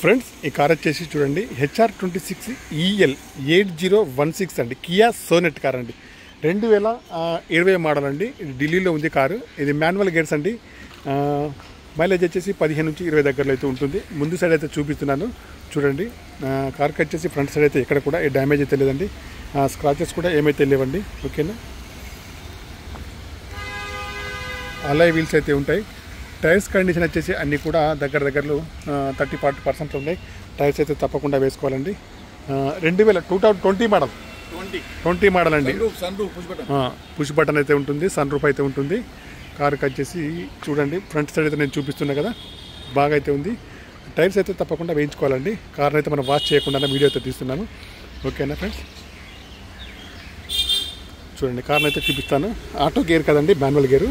Friends ఈ car వచ్చేసి చూడండి HR26EL 8016 అండి, కియా సోనెట్ కార్ అండి. 2020 మోడల్ అండి. ఢిల్లీలో ఉంది కారు. ఇది మాన్యువల్ గేర్స్ అండి. మైలేజ్ వచ్చేసి 15 నుంచి 20 దగ్గరలో అయితే ఉంటుంది. ముందు సైడ్ అయితే చూపిస్తున్నాను చూడండి. కార్కి వచ్చేసి ఫ్రంట్ సైడ్ అయితే ఎక్కడ కూడా ఏ డ్యామేజ్ అయితే లేదండి. స్క్రాచెస్ కూడా ఏమైతే లేవండి. ఓకేనా, అలాయ్ వీల్స్ అయితే ఉంటాయి. టైర్స్ కండిషన్ వచ్చేసి అన్నీ కూడా దగ్గరలో 30-40% ఉన్నాయి. టైర్స్ అయితే తప్పకుండా వేసుకోవాలండి. 2020 మోడల్ 20 మోడల్ అండి. పుష్ బటన్ అయితే ఉంటుంది, సన్ రూఫ్ అయితే ఉంటుంది. కార్కి వచ్చేసి చూడండి ఫ్రంట్ సైడ్ అయితే నేను చూపిస్తున్నా కదా, బాగా అయితే ఉంది. టైర్స్ అయితే తప్పకుండా వేయించుకోవాలండి. కార్ని అయితే మనం వాష్ చేయకుండా వీడియో అయితే తీస్తున్నాను. ఓకేనా ఫ్రెండ్స్, చూడండి కార్ని అయితే చూపిస్తాను. ఆటో గేర్ కదండి, మాన్యువల్ గేరు.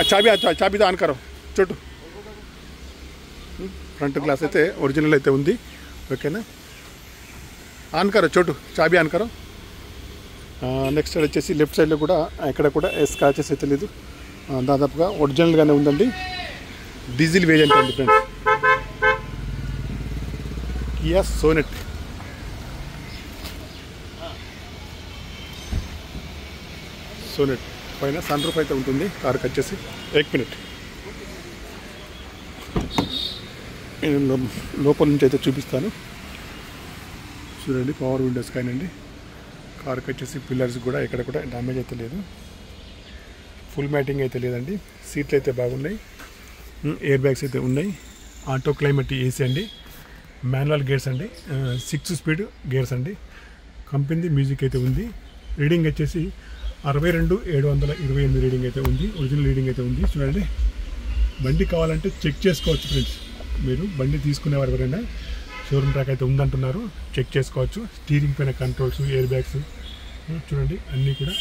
చాబీ ఆన్ కరో చోటు. ఫ్రంట్ గ్లాస్ అయితే ఒరిజినల్ అయితే ఉంది. ఓకేనా, ఆన్ కరో చోటు, చాబీ ఆన్ కరో. నెక్స్ట్ సైడ్ వచ్చేసి లెఫ్ట్ సైడ్లో కూడా ఎక్కడ కూడా స్క్రాచెస్ అయితే లేదు. దాదాపుగా ఒరిజినల్గానే ఉందండి. డీజిల్ వేరియంట్ అండి ఫ్రెండ్స్, కియా సోనెట్. పైన సన్ రూఫ్ అయితే ఉంటుంది. కార్కి వచ్చేసి 1 మినిట్ నేను లోపల నుంచి అయితే చూపిస్తాను. చూడండి, పవర్ విండోస్ కానండి. కార్కి వచ్చేసి పిల్లర్స్ కూడా ఎక్కడ కూడా డ్యామేజ్ అయితే లేదు. ఫుల్ మ్యాటింగ్ అయితే లేదండి. సీట్లు అయితే బాగున్నాయి. ఎయిర్ బ్యాగ్స్ అయితే ఉన్నాయి. ఆటో క్లైమేట్ ఏసీ అండి. మాన్యువల్ గేర్స్ అండి. 6 స్పీడ్ గేర్స్ అండి. కంపెనీ మ్యూజిక్ అయితే ఉంది. రీడింగ్ వచ్చేసి 62,728 రీడింగ్ అయితే ఉంది. ఒరిజినల్ రీడింగ్ అయితే ఉంది. చూడండి, బండి కావాలంటే చెక్ చేసుకోవచ్చు ఫ్రెండ్స్. మీరు బండి తీసుకునేవారు ఎవరైనా షోరూమ్ ట్రాక్ అయితే ఉందంటున్నారు, చెక్ చేసుకోవచ్చు. స్టీరింగ్ పైన కంట్రోల్స్, ఎయిర్ బ్యాగ్స్ చూడండి అన్నీ కూడా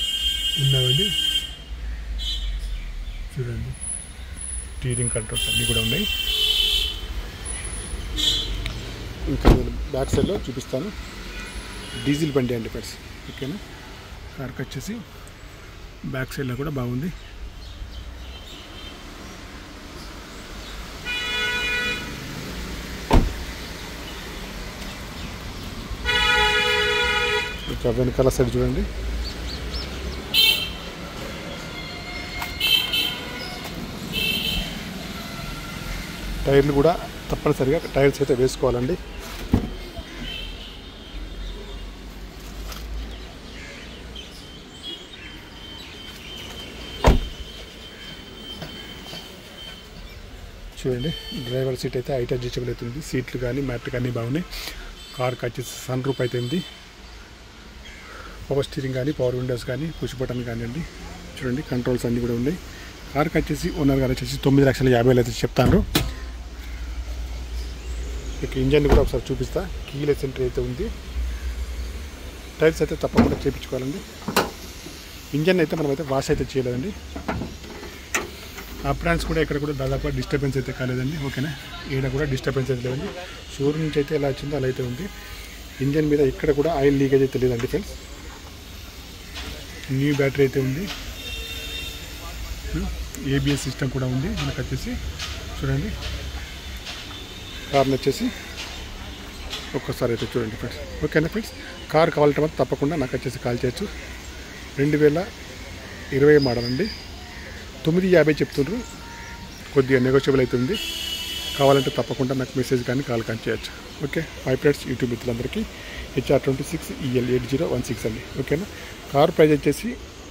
ఉన్నాయండి. చూడండి, స్టీరింగ్ కంట్రోల్స్ అన్నీ కూడా ఉన్నాయి. ఇంకా బ్యాక్ సైడ్లో చూపిస్తాను. డీజిల్ బండి అండి ఫ్రెండ్స్. ఓకేనా, కార్కి వచ్చేసి బ్యాక్ సైడ్లో కూడా బాగుంది. ఇంకా వెనకాల సైడ్ చూడండి. టైర్లు కూడా తప్పనిసరిగా టైర్స్ అయితే వేసుకోవాలండి. చూడండి, డ్రైవర్ సీట్ అయితే హైట్ అడ్జస్టబుల్ అవుతుంది. సీట్లు కానీ మ్యాట్లు కానీ బాగున్నాయి. కార్కి వచ్చేసి సన్ రూఫ్ అయితే ఉంది. పవర్ స్టీరింగ్ కానీ, పవర్ విండోస్ కానీ, పుష్ బటన్ కానివ్వండి. చూడండి, కంట్రోల్స్ అన్నీ కూడా ఉన్నాయి. కార్కి వచ్చేసి ఓనర్ గారు వచ్చేసి 9,50,000 అయితే చెప్తాను. ఇక ఇంజన్ కూడా ఒకసారి చూపిస్తా. కీలెస్ ఎంట్రీ అయితే ఉంది. టైర్స్ అయితే తప్పకుండా చేయించుకోవాలండి. ఇంజన్ అయితే మనమైతే వాష్ అయితే చేయలేదండి. అప్రాన్స్ కూడా ఇక్కడ కూడా దాదాపు డిస్టర్బెన్స్ అయితే కాలేదండి. ఓకేనా, ఈడ కూడా డిస్టర్బెన్స్ అయితే లేదండి. షోరూమ్ నుంచి అయితే ఎలా వచ్చిందో అలా అయితే ఉంది. ఇంజన్ మీద ఇక్కడ కూడా ఆయిల్ లీకేజ్ అయితే లేదండి ఫ్రెండ్స్. న్యూ బ్యాటరీ అయితే ఉంది. ABS సిస్టమ్ కూడా ఉంది మనకు వచ్చేసి. చూడండి, కార్ని వచ్చేసి ఒక్కసారి అయితే చూడండి ఫ్రెండ్స్. ఓకేనా ఫ్రెండ్స్, కార్ కావాలంటే మాత్రం తప్పకుండా నాకు వచ్చేసి కాల్ చేయొచ్చు. 2020 మోడల్ అండి. 950 చెప్తున్నారు. కొద్దిగా నెగోషియబుల్ అవుతుంది. కావాలంటే తప్పకుండా నాకు మెసేజ్ కానీ కాల్ కానీ చేయొచ్చు. ఓకే, మై ఫ్రెండ్స్ యూట్యూబ్ మిత్రులందరికీ HR26EL 8016 అండి. ఓకేనా, కార్ ప్రైస్ వచ్చేసి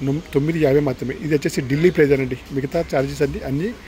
950 మాత్రమే. ఇది వచ్చేసి ఢిల్లీ ప్రైస్ అండి. మిగతా ఛార్జెస్ అన్నీ